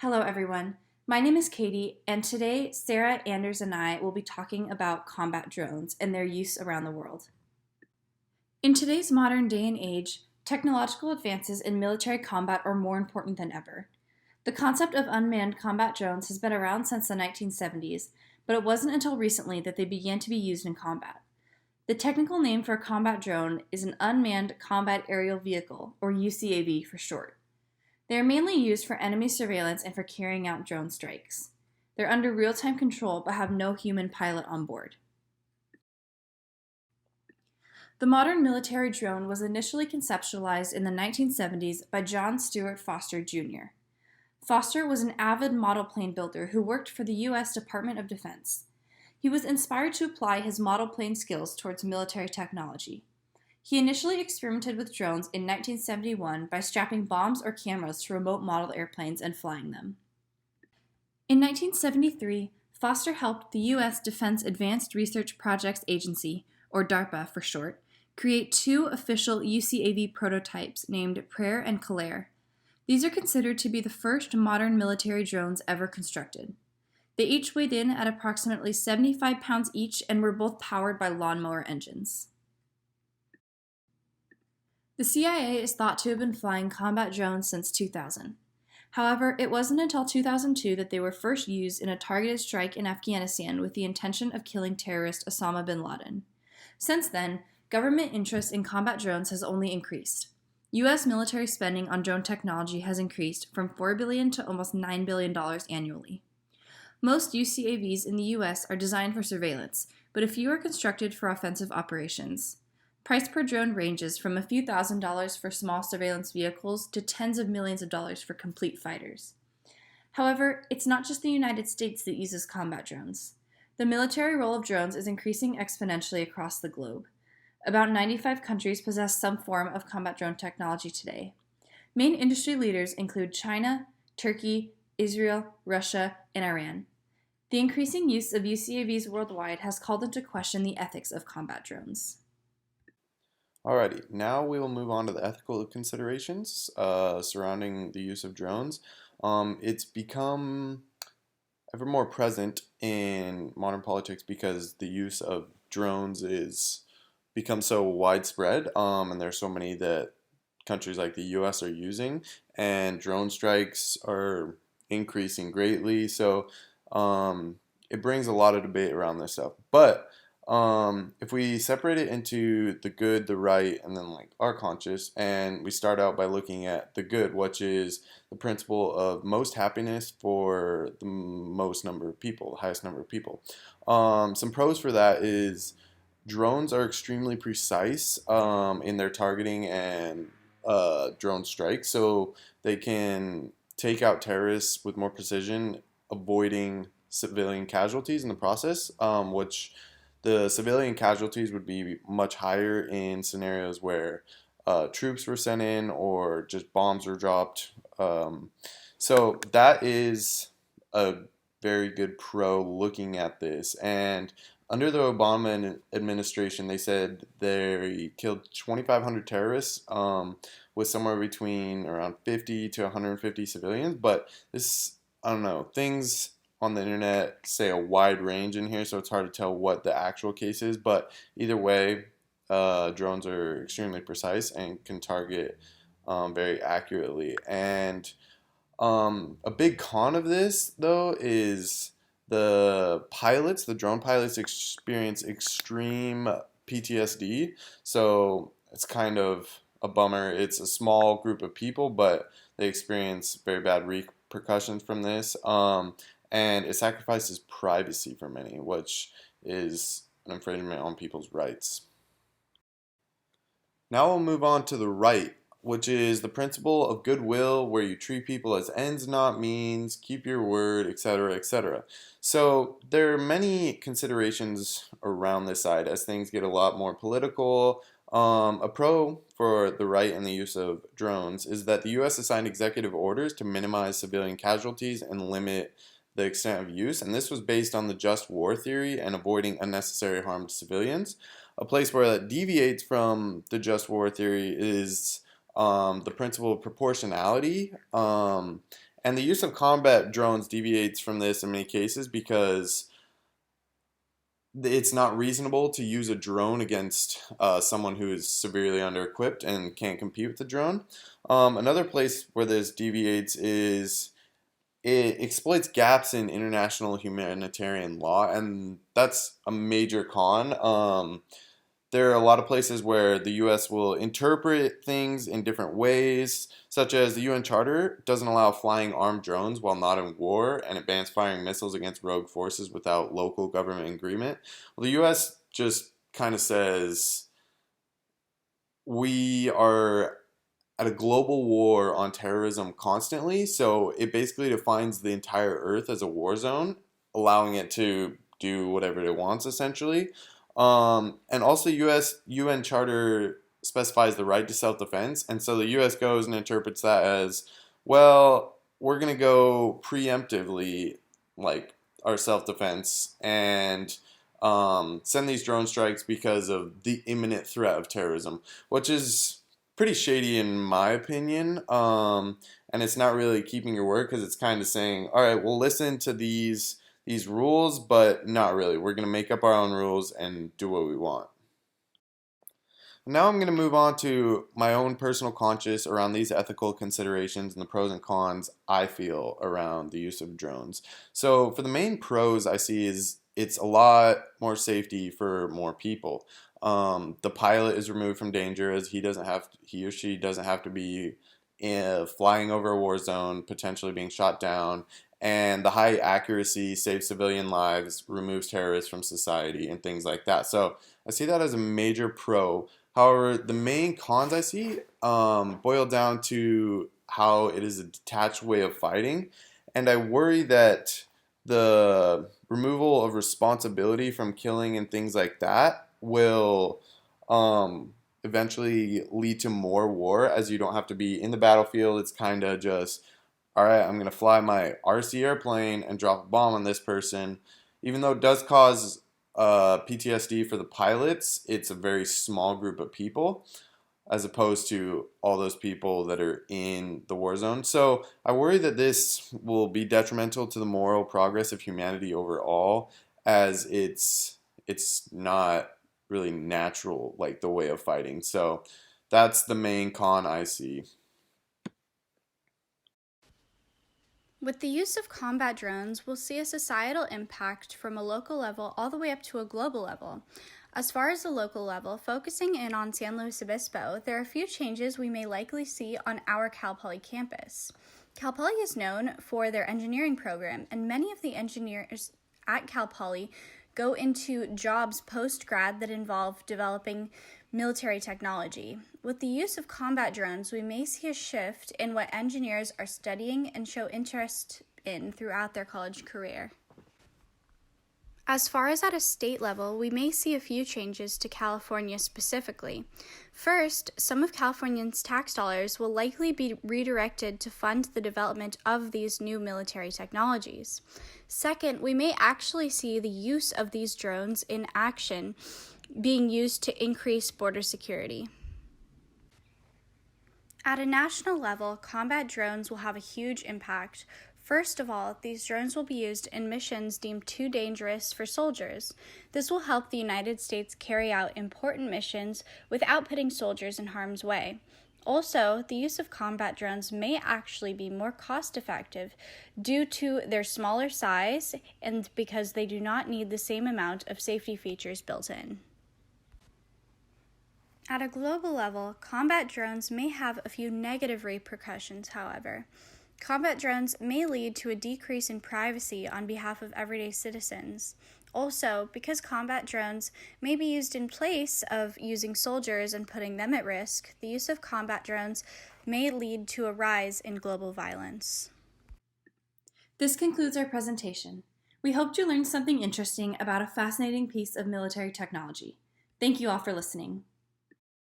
Hello, everyone. My name is Katie, and today Sarah, Anders, and I will be talking about combat drones and their use around the world. In today's modern day and age, technological advances in military combat are more important than ever. The concept of unmanned combat drones has been around since the 1970s, but it wasn't until recently that they began to be used in combat. The technical name for a combat drone is an unmanned combat aerial vehicle, or UCAV for short. They are mainly used for enemy surveillance and for carrying out drone strikes. They're under real-time control but have no human pilot on board. The modern military drone was initially conceptualized in the 1970s by John Stewart Foster Jr. Foster was an avid model plane builder who worked for the U.S. Department of Defense. He was inspired to apply his model plane skills towards military technology. He initially experimented with drones in 1971 by strapping bombs or cameras to remote model airplanes and flying them. In 1973, Foster helped the U.S. Defense Advanced Research Projects Agency, or DARPA for short, create two official UCAV prototypes named Prayer and Calais. These are considered to be the first modern military drones ever constructed. They each weighed in at approximately 75 pounds each and were both powered by lawnmower engines. The CIA is thought to have been flying combat drones since 2000. However, it wasn't until 2002 that they were first used in a targeted strike in Afghanistan with the intention of killing terrorist Osama bin Laden. Since then, government interest in combat drones has only increased. U.S. military spending on drone technology has increased from $4 billion to almost $9 billion annually. Most UCAVs in the U.S. are designed for surveillance, but a few are constructed for offensive operations. Price per drone ranges from a few $1,000s for small surveillance vehicles to tens of millions of dollars for complete fighters. However, it's not just the United States that uses combat drones. The military role of drones is increasing exponentially across the globe. About 95 countries possess some form of combat drone technology today. Main industry leaders include China, Turkey, Israel, Russia, and Iran. The increasing use of UCAVs worldwide has called into question the ethics of combat drones. Alrighty, now we will move on to the ethical considerations surrounding the use of drones. It's become ever more present in modern politics because the use of drones is become so widespread, and there's so many that countries like the U.S. are using, and drone strikes are increasing greatly. So it brings a lot of debate around this stuff, but if we separate it into the good, the right, and then like our conscious, and we start out by looking at the good, which is the principle of most happiness for the most number of people, the highest number of people. Some pros for that is drones are extremely precise in their targeting and drone strikes, so they can take out terrorists with more precision, avoiding civilian casualties in the process, which the civilian casualties would be much higher in scenarios where troops were sent in or just bombs were dropped. So that is a very good pro looking at this. And under the Obama administration, they said they killed 2,500 terrorists with somewhere between around 50 to 150 civilians. But this, I don't know, things on the internet say a wide range in here, so it's hard to tell what the actual case is, but either way, drones are extremely precise and can target very accurately. And a big con of this, though, is the drone pilots experience extreme PTSD, so it's kind of a bummer. It's a small group of people, but they experience very bad repercussions from this. And it sacrifices privacy for many, which is an infringement on people's rights. Now we'll move on to the right, which is the principle of goodwill, where you treat people as ends, not means, keep your word, etc., etc. So there are many considerations around this side as things get a lot more political. A pro for the right and the use of drones is that the U.S. assigned executive orders to minimize civilian casualties and limit the extent of use, and this was based on the just war theory and avoiding unnecessary harm to civilians. A place where that deviates from the just war theory is the principle of proportionality, And the use of combat drones deviates from this in many cases because it's not reasonable to use a drone against someone who is severely under-equipped and can't compete with the drone. Another place where this deviates is it exploits gaps in international humanitarian law, and that's a major con. There are a lot of places where the U.S. will interpret things in different ways, such as the UN Charter doesn't allow flying armed drones while not in war, and it bans firing missiles against rogue forces without local government agreement. Well, the U.S. just kind of says we are at a global war on terrorism constantly, so it basically defines the entire Earth as a war zone, allowing it to do whatever it wants essentially. And also, U.S. UN Charter specifies the right to self-defense, and so the U.S. goes and interprets that as, well, we're gonna go preemptively, like our self-defense, and send these drone strikes because of the imminent threat of terrorism, which is pretty shady in my opinion. And it's not really keeping your word because it's kind of saying, all right, we'll listen to these rules, but not really. We're going to make up our own rules and do what we want. Now I'm going to move on to my own personal conscience around these ethical considerations and the pros and cons I feel around the use of drones. So for the main pros I see is it's a lot more safety for more people. The pilot is removed from danger as he or she doesn't have to be flying over a war zone, potentially being shot down, and the high accuracy saves civilian lives, removes terrorists from society, and things like that. So I see that as a major pro. However, the main cons I see boil down to how it is a detached way of fighting, and I worry that the removal of responsibility from killing and things like that will eventually lead to more war, as you don't have to be in the battlefield. It's kind of just, all right, I'm going to fly my RC airplane and drop a bomb on this person. Even though it does cause PTSD for the pilots, it's a very small group of people as opposed to all those people that are in the war zone. So I worry that this will be detrimental to the moral progress of humanity overall, as it's not really natural, like the way of fighting. So that's the main con I see. With the use of combat drones, we'll see a societal impact from a local level all the way up to a global level. As far as the local level, focusing in on San Luis Obispo, there are a few changes we may likely see on our Cal Poly campus. Cal Poly is known for their engineering program, and many of the engineers at Cal Poly go into jobs post-grad that involve developing military technology. With the use of combat drones, we may see a shift in what engineers are studying and show interest in throughout their college career. As far as at a state level, we may see a few changes to California specifically. First, some of Californians' tax dollars will likely be redirected to fund the development of these new military technologies. Second, we may actually see the use of these drones in action being used to increase border security. At a national level, combat drones will have a huge impact. First of all, these drones will be used in missions deemed too dangerous for soldiers. This will help the United States carry out important missions without putting soldiers in harm's way. Also, the use of combat drones may actually be more cost-effective due to their smaller size and because they do not need the same amount of safety features built in. At a global level, combat drones may have a few negative repercussions, however. Combat drones may lead to a decrease in privacy on behalf of everyday citizens. Also, because combat drones may be used in place of using soldiers and putting them at risk, the use of combat drones may lead to a rise in global violence. This concludes our presentation. We hope you learned something interesting about a fascinating piece of military technology. Thank you all for listening.